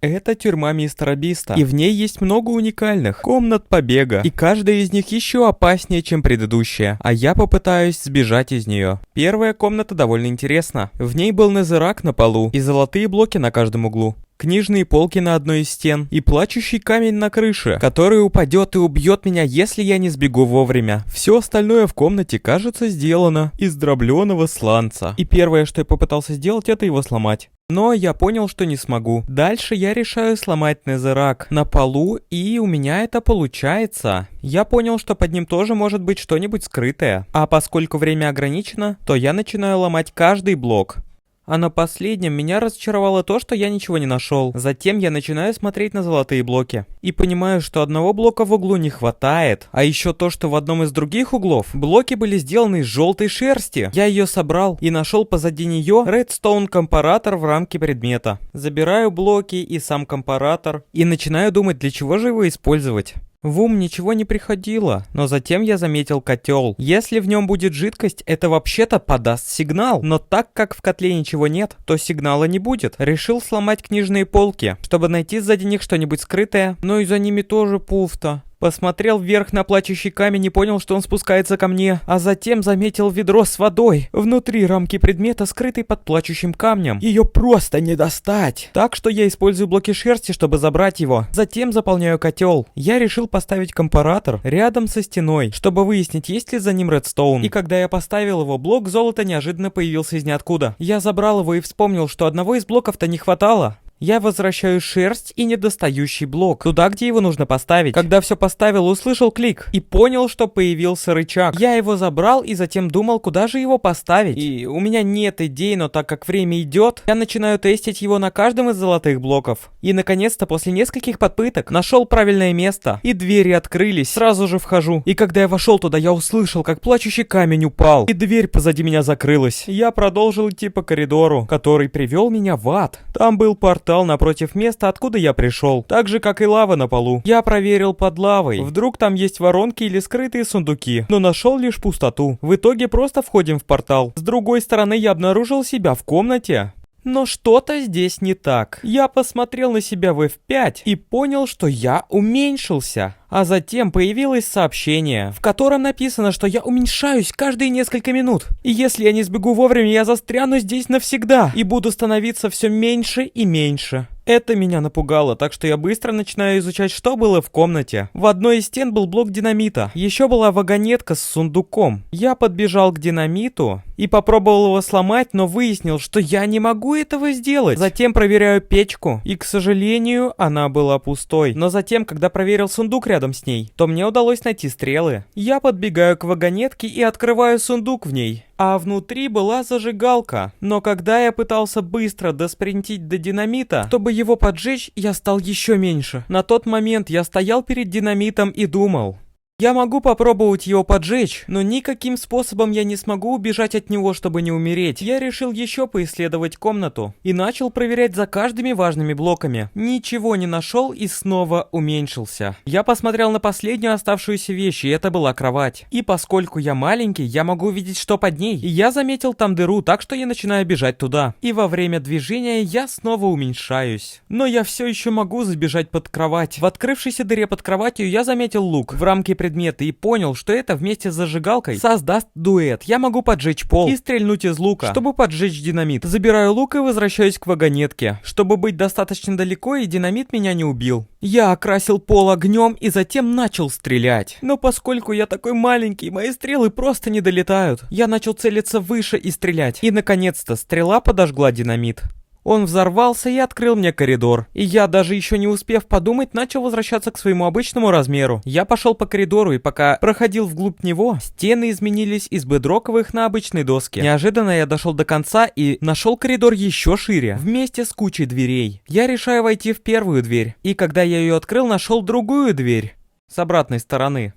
Это тюрьма мистера Биста, и в ней есть много уникальных комнат побега, и каждая из них еще опаснее, чем предыдущая, а я попытаюсь сбежать из нее. Первая комната довольно интересна. В ней был незерак на полу и золотые блоки на каждом углу. Книжные полки на одной из стен и плачущий камень на крыше, который упадет и убьет меня, если я не сбегу вовремя. Все остальное в комнате, кажется, сделано из дробленого сланца. И первое, что я попытался сделать, это его сломать. Но я понял, что не смогу. Дальше я решаю сломать незерак на полу, и у меня это получается. Я понял, что под ним тоже может быть что-нибудь скрытое. А поскольку время ограничено, то я начинаю ломать каждый блок. А на последнем меня разочаровало то, что я ничего не нашел. Затем я начинаю смотреть на золотые блоки. И понимаю, что одного блока в углу не хватает. А еще то, что в одном из других углов блоки были сделаны из желтой шерсти. Я ее собрал и нашел позади нее редстоун компаратор в рамке предмета. Забираю блоки и сам компаратор. И начинаю думать, для чего же его использовать. В ум ничего не приходило, но затем я заметил котел. Если в нем будет жидкость, это вообще-то подаст сигнал. Но так как в котле ничего нет, то сигнала не будет. Решил сломать книжные полки, чтобы найти сзади них что-нибудь скрытое. Но и за ними тоже пусто. Посмотрел вверх на плачущий камень и понял, что он спускается ко мне, а затем заметил ведро с водой внутри рамки предмета, скрытой под плачущим камнем. Ее просто не достать. Так что я использую блоки шерсти, чтобы забрать его. Затем заполняю котел. Я решил поставить компаратор рядом со стеной, чтобы выяснить, есть ли за ним редстоун. И когда я поставил его, блок золота неожиданно появился из ниоткуда. Я забрал его и вспомнил, что одного из блоков-то не хватало. Я возвращаю шерсть и недостающий блок туда, где его нужно поставить. Когда все поставил, услышал клик и понял, что появился рычаг. Я его забрал и затем думал, куда же его поставить. И у меня нет идей, но так как время идет, я начинаю тестить его на каждом из золотых блоков. И наконец-то, после нескольких попыток, нашел правильное место. И двери открылись. Сразу же вхожу. И когда я вошел туда, я услышал, как плачущий камень упал. И дверь позади меня закрылась. Я продолжил идти по коридору, который привел меня в ад. Там был портал напротив места, откуда я пришел, так же, как и лава на полу. Я проверил под лавой, вдруг там есть воронки или скрытые сундуки, но нашел лишь пустоту. В итоге просто входим в портал. С другой стороны, я обнаружил себя в комнате. Но что-то здесь не так. Я посмотрел на себя в F5 и понял, что я уменьшился. А затем появилось сообщение, в котором написано, что я уменьшаюсь каждые несколько минут. И если я не сбегу вовремя, я застряну здесь навсегда и буду становиться все меньше и меньше. Это меня напугало, так что я быстро начинаю изучать, что было в комнате. В одной из стен был блок динамита. Еще была вагонетка с сундуком. Я подбежал к динамиту и попробовал его сломать, но выяснил, что я не могу этого сделать. Затем проверяю печку, и, к сожалению, она была пустой. Но затем, когда проверил сундук рядом с ней, то мне удалось найти стрелы. Я подбегаю к вагонетке и открываю сундук в ней. А внутри была зажигалка. Но когда я пытался быстро доспринтить до динамита, чтобы его поджечь, я стал еще меньше. На тот момент я стоял перед динамитом и думал: я могу попробовать его поджечь, но никаким способом я не смогу убежать от него, чтобы не умереть. Я решил еще поисследовать комнату и начал проверять за каждыми важными блоками. Ничего не нашел и снова уменьшился. Я посмотрел на последнюю оставшуюся вещь, и это была кровать. И поскольку я маленький, я могу видеть, что под ней. И я заметил там дыру, так что я начинаю бежать туда. И во время движения я снова уменьшаюсь. Но я все еще могу забежать под кровать. В открывшейся дыре под кроватью я заметил лук в рамке предметы и понял, что это вместе с зажигалкой создаст дуэт. Я могу поджечь пол и стрельнуть из лука, чтобы поджечь динамит. Забираю лук и возвращаюсь к вагонетке, чтобы быть достаточно далеко, и динамит меня не убил. Я окрасил пол огнем и затем начал стрелять. Но поскольку я такой маленький, мои стрелы просто не долетают. Я начал целиться выше и стрелять. И наконец-то стрела подожгла динамит. Он взорвался и открыл мне коридор. И я, даже еще не успев подумать, начал возвращаться к своему обычному размеру. Я пошел по коридору, и пока проходил вглубь него, стены изменились из бедроковых на обычные доски. Неожиданно я дошел до конца и нашел коридор еще шире, вместе с кучей дверей. Я решаю войти в первую дверь. И когда я ее открыл, нашел другую дверь с обратной стороны.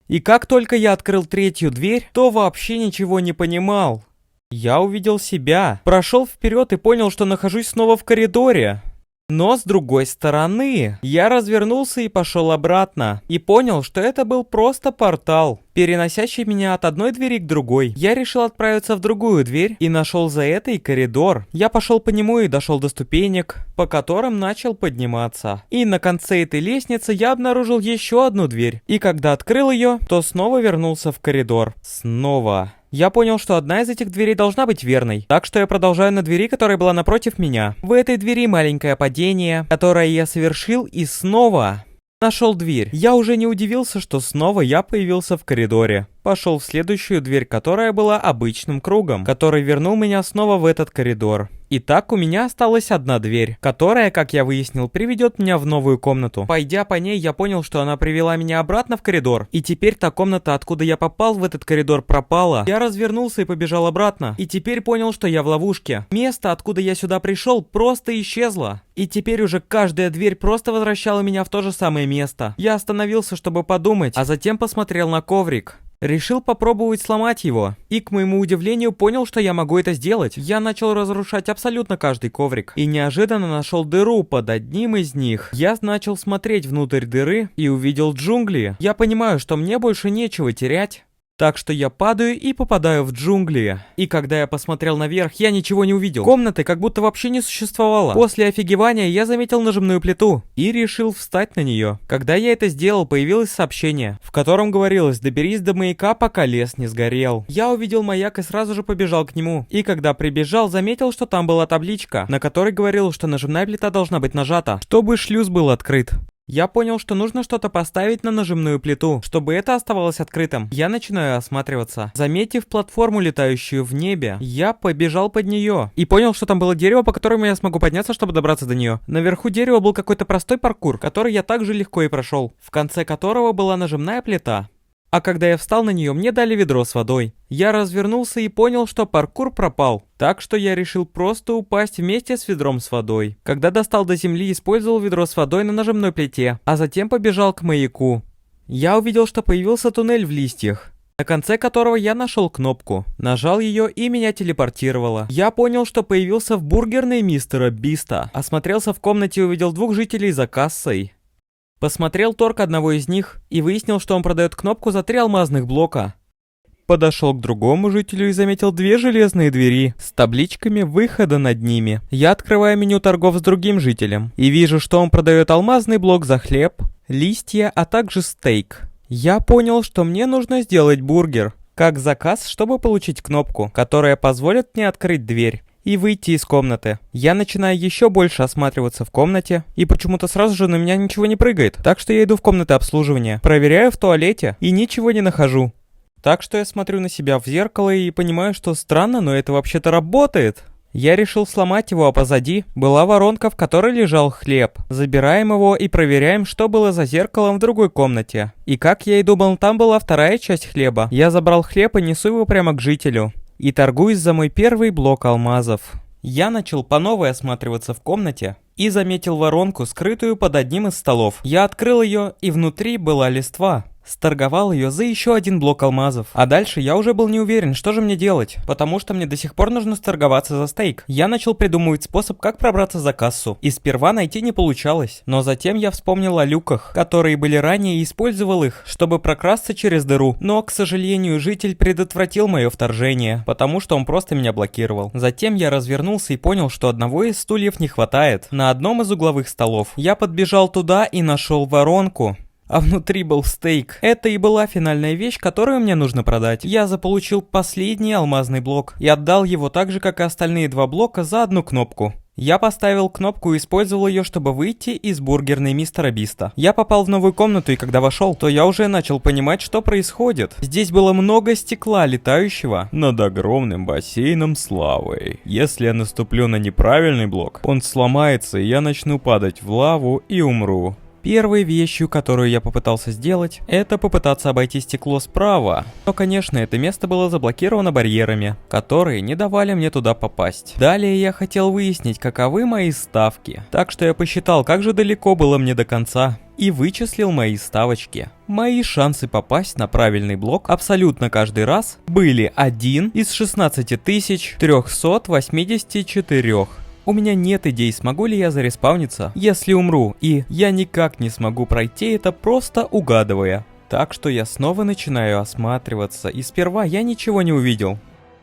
И как только я открыл третью дверь, то вообще ничего не понимал. Я увидел себя, прошел вперед и понял, что нахожусь снова в коридоре. Но с другой стороны, я развернулся и пошел обратно. И понял, что это был просто портал, переносящий меня от одной двери к другой. Я решил отправиться в другую дверь и нашел за этой коридор. Я пошел по нему и дошел до ступенек, по которым начал подниматься. И на конце этой лестницы я обнаружил еще одну дверь. И когда открыл ее, то снова вернулся в коридор. Снова. Я понял, что одна из этих дверей должна быть верной, так что я продолжаю на двери, которая была напротив меня. В этой двери маленькое падение, которое я совершил, и снова нашел дверь. Я уже не удивился, что снова я появился в коридоре. Пошел в следующую дверь, которая была обычным кругом, который вернул меня снова в этот коридор. Итак, у меня осталась одна дверь, которая, как я выяснил, приведет меня в новую комнату. Пойдя по ней, я понял, что она привела меня обратно в коридор. И теперь та комната, откуда я попал в этот коридор, пропала. Я развернулся и побежал обратно. И теперь понял, что я в ловушке. Место, откуда я сюда пришел, просто исчезло. И теперь уже каждая дверь просто возвращала меня в то же самое место. Я остановился, чтобы подумать, а затем посмотрел на коврик. Решил попробовать сломать его. И, к моему удивлению, понял, что я могу это сделать. Я начал разрушать абсолютно каждый коврик. И неожиданно нашел дыру под одним из них. Я начал смотреть внутрь дыры и увидел джунгли. Я понимаю, что мне больше нечего терять. Так что я падаю и попадаю в джунгли. И когда я посмотрел наверх, я ничего не увидел. Комнаты как будто вообще не существовало. После офигевания я заметил нажимную плиту и решил встать на нее. Когда я это сделал, появилось сообщение, в котором говорилось: доберись до маяка, пока лес не сгорел. Я увидел маяк и сразу же побежал к нему. И когда прибежал, заметил, что там была табличка, на которой говорилось, что нажимная плита должна быть нажата, чтобы шлюз был открыт. Я понял, что нужно что-то поставить на нажимную плиту, чтобы это оставалось открытым. Я начинаю осматриваться. Заметив платформу, летающую в небе, я побежал под нее. И понял, что там было дерево, по которому я смогу подняться, чтобы добраться до нее. Наверху дерева был какой-то простой паркур, который я также легко и прошел, в конце которого была нажимная плита. А когда я встал на нее, мне дали ведро с водой. Я развернулся и понял, что паркур пропал. Так что я решил просто упасть вместе с ведром с водой. Когда достал до земли, использовал ведро с водой на нажимной плите, а затем побежал к маяку. Я увидел, что появился туннель в листьях, на конце которого я нашел кнопку. Нажал ее, и меня телепортировало. Я понял, что появился в бургерной мистера Биста. Осмотрелся в комнате и увидел двух жителей за кассой. Посмотрел торг одного из них и выяснил, что он продает кнопку за 3 алмазных блока. Подошел к другому жителю и заметил 2 железные двери с табличками выхода над ними. Я открываю меню торгов с другим жителем и вижу, что он продает алмазный блок за хлеб, листья, а также стейк. Я понял, что мне нужно сделать бургер как заказ, чтобы получить кнопку, которая позволит мне открыть дверь и выйти из комнаты. Я начинаю еще больше осматриваться в комнате, и почему-то сразу же на меня ничего не прыгает. Так что я иду в комнаты обслуживания, проверяю в туалете и ничего не нахожу. Так что я смотрю на себя в зеркало и понимаю, что странно, но это вообще-то работает. Я решил сломать его, а позади была воронка, в которой лежал хлеб. Забираем его и проверяем, что было за зеркалом в другой комнате. И как я и думал, там была вторая часть хлеба. Я забрал хлеб и несу его прямо к жителю. И торгуюсь за мой первый блок алмазов. Я начал по новой осматриваться в комнате и заметил воронку, скрытую под одним из столов. Я открыл ее, и внутри была листва. Сторговал ее за еще 1 блок алмазов. А дальше я уже был не уверен, что же мне делать, потому что мне до сих пор нужно сторговаться за стейк. Я начал придумывать способ, как пробраться за кассу. И сперва найти не получалось. Но затем я вспомнил о люках, которые были ранее, и использовал их, чтобы прокрасться через дыру. Но, к сожалению, житель предотвратил мое вторжение, потому что он просто меня блокировал. Затем я развернулся и понял, что одного из стульев не хватает на одном из угловых столов. Я подбежал туда и нашел воронку. А внутри был стейк. Это и была финальная вещь, которую мне нужно продать. Я заполучил последний алмазный блок и отдал его так же, как и остальные 2 блока, за 1 кнопку. Я поставил кнопку и использовал ее, чтобы выйти из бургерной мистера Биста. Я попал в новую комнату, и когда вошел, то я уже начал понимать, что происходит. Здесь было много стекла, летающего над огромным бассейном с лавой. Если я наступлю на неправильный блок, он сломается, и я начну падать в лаву и умру. Первой вещью, которую я попытался сделать, это попытаться обойти стекло справа. Но, конечно, это место было заблокировано барьерами, которые не давали мне туда попасть. Далее я хотел выяснить, каковы мои ставки. Так что я посчитал, как же далеко было мне до конца. И вычислил мои ставочки. Мои шансы попасть на правильный блок абсолютно каждый раз были 1 из 16 384. У меня нет идей, смогу ли я зареспауниться, если умру, и я никак не смогу пройти это, просто угадывая. Так что я снова начинаю осматриваться, и сперва я ничего не увидел.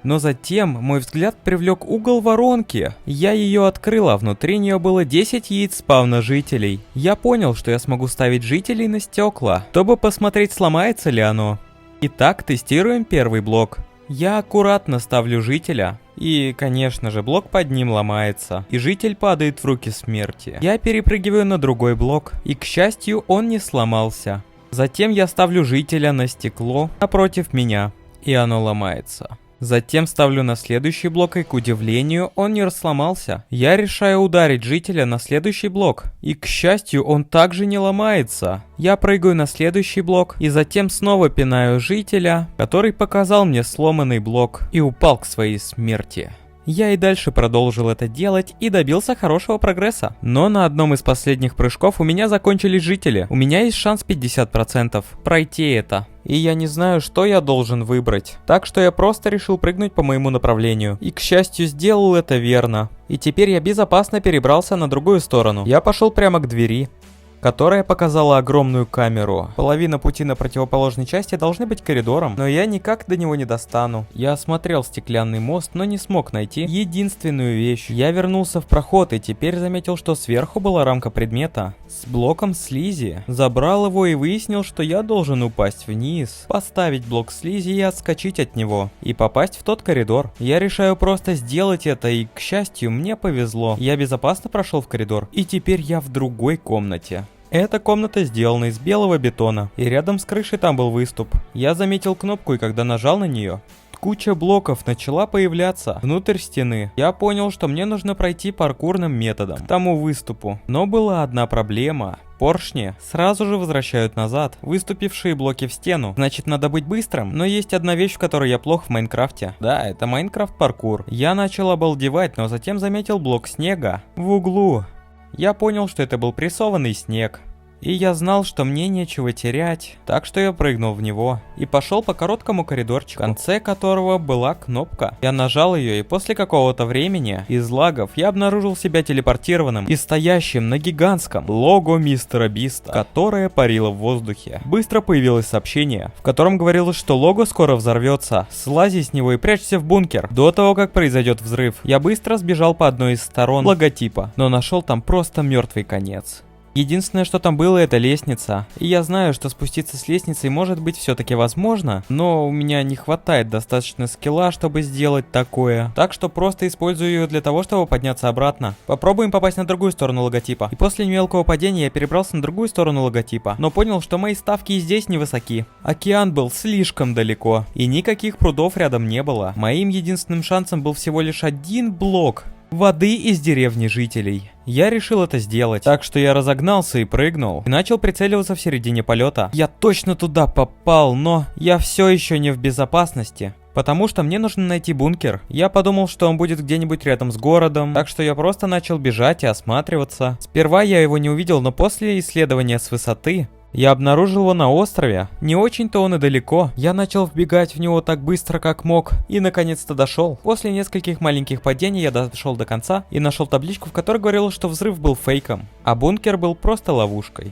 Но затем мой взгляд привлек угол воронки. Я ее открыл, а внутри нее было 10 яиц спавна жителей. Я понял, что я смогу ставить жителей на стекла, чтобы посмотреть, сломается ли оно. Итак, тестируем первый блок. Я аккуратно ставлю жителя. И, конечно же, блок под ним ломается, и житель падает в руки смерти. Я перепрыгиваю на другой блок, и, к счастью, он не сломался. Затем я ставлю жителя на стекло напротив меня, и оно ломается. Затем ставлю на следующий блок, и, к удивлению, он не сломался. Я решаю ударить жителя на следующий блок, и, к счастью, он также не ломается. Я прыгаю на следующий блок, и затем снова пинаю жителя, который показал мне сломанный блок, и упал к своей смерти. Я и дальше продолжил это делать и добился хорошего прогресса. Но на одном из последних прыжков у меня закончились жители. У меня есть шанс 50% пройти это. И я не знаю, что я должен выбрать. Так что я просто решил прыгнуть по моему направлению. И, к счастью, сделал это верно. И теперь я безопасно перебрался на другую сторону. Я пошел прямо к двери, которая показала огромную камеру. Половина пути на противоположной части должны быть коридором, но я никак до него не достану. Я осмотрел стеклянный мост, но не смог найти единственную вещь. Я вернулся в проход и теперь заметил, что сверху была рамка предмета с блоком слизи. Забрал его и выяснил, что я должен упасть вниз, поставить блок слизи и отскочить от него, и попасть в тот коридор. Я решаю просто сделать это, и, к счастью, мне повезло. Я безопасно прошел в коридор, и теперь я в другой комнате. Эта комната сделана из белого бетона, и рядом с крышей там был выступ. Я заметил кнопку, и когда нажал на нее, куча блоков начала появляться внутрь стены. Я понял, что мне нужно пройти паркурным методом к тому выступу. Но была одна проблема. Поршни сразу же возвращают назад выступившие блоки в стену. Значит, надо быть быстрым. Но есть одна вещь, в которой я плох в Майнкрафте. Да, это Майнкрафт паркур. Я начал обалдевать, но затем заметил блок снега в углу. Я понял, что это был прессованный снег. И я знал, что мне нечего терять, так что я прыгнул в него и пошел по короткому коридорчику, в конце которого была кнопка. Я нажал ее, и после какого-то времени из лагов я обнаружил себя телепортированным и стоящим на гигантском лого Мистера Биста, которое парило в воздухе. Быстро появилось сообщение, в котором говорилось, что лого скоро взорвется. Слази с него и прячься в бункер до того, как произойдет взрыв. Я быстро сбежал по одной из сторон логотипа, но нашел там просто мертвый конец. Единственное, что там было, это лестница. И я знаю, что спуститься с лестницей может быть все-таки возможно, но у меня не хватает достаточно скилла, чтобы сделать такое. Так что просто использую ее для того, чтобы подняться обратно. Попробуем попасть на другую сторону логотипа. И после мелкого падения я перебрался на другую сторону логотипа, но понял, что мои ставки и здесь невысоки. Океан был слишком далеко, и никаких прудов рядом не было. Моим единственным шансом был всего лишь один блок воды из деревни жителей. Я решил это сделать, так что я разогнался и прыгнул, и начал прицеливаться в середине полета. Я точно туда попал, но я все еще не в безопасности, потому что мне нужно найти бункер. Я подумал, что он будет где-нибудь рядом с городом, так что я просто начал бежать и осматриваться. Сперва я его не увидел, но после исследования с высоты я обнаружил его на острове. Не очень-то он и далеко. Я начал вбегать в него так быстро, как мог, и наконец-то дошел. После нескольких маленьких падений я дошел до конца и нашел табличку, в которой говорилось, что взрыв был фейком, а бункер был просто ловушкой.